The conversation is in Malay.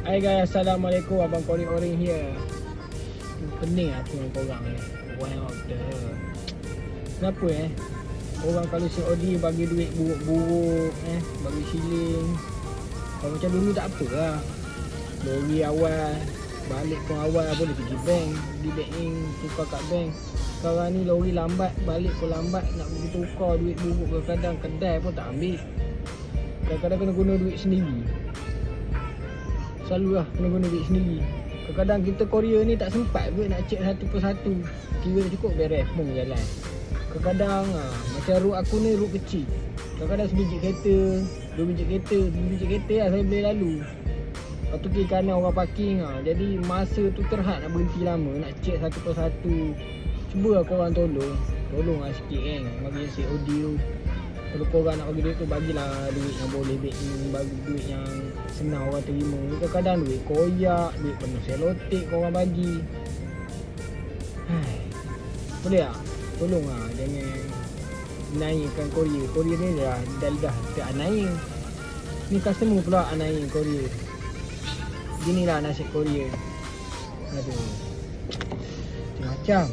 Hai guys, Assalamualaikum. Abang Kori Oring here. Pening aku dengan korang ni. One of the Kenapa orang kalau COD bagi duit buruk-buruk bagi shilling. Kalau macam dulu tak apa lah. Lori awal, balik pun awal boleh pergi bank, di banking, tukar kat bank. Sekarang ni lori lambat, balik pun lambat, nak pergi tukar duit buruk kadang-kadang kedai pun tak ambil. Kadang-kadang kena guna duit sendiri. Selalu lah kena guna duit sendiri. Kadang-kadang kita Korea ni tak sempat pun nak cek satu persatu. Kira cukup beres pun jalan. Kadang-kadang macam route aku ni route kecil. Kadang-kadang sebiji kereta, dua biji kereta, tiga biji kereta lah saya boleh lalu. Lepas tu kiri kanan orang parking jadi masa tu terhad nak berhenti lama, nak cek satu persatu. Cuba lah korang tolong lah sikit bagi COD tu. Kalau korang nak bagi duit tu, bagilah duit yang boleh bagi duit yang senang orang terima. Ni kadang-kadang duit koyak, duit penuh selotip korang bagi. Boleh tak? Tolong lah, jangan naikkan Korea. Korea ni dah tak naik. Ni customer pula naik Korea. Ginilah nasib Korea. Aduh, macam-macam.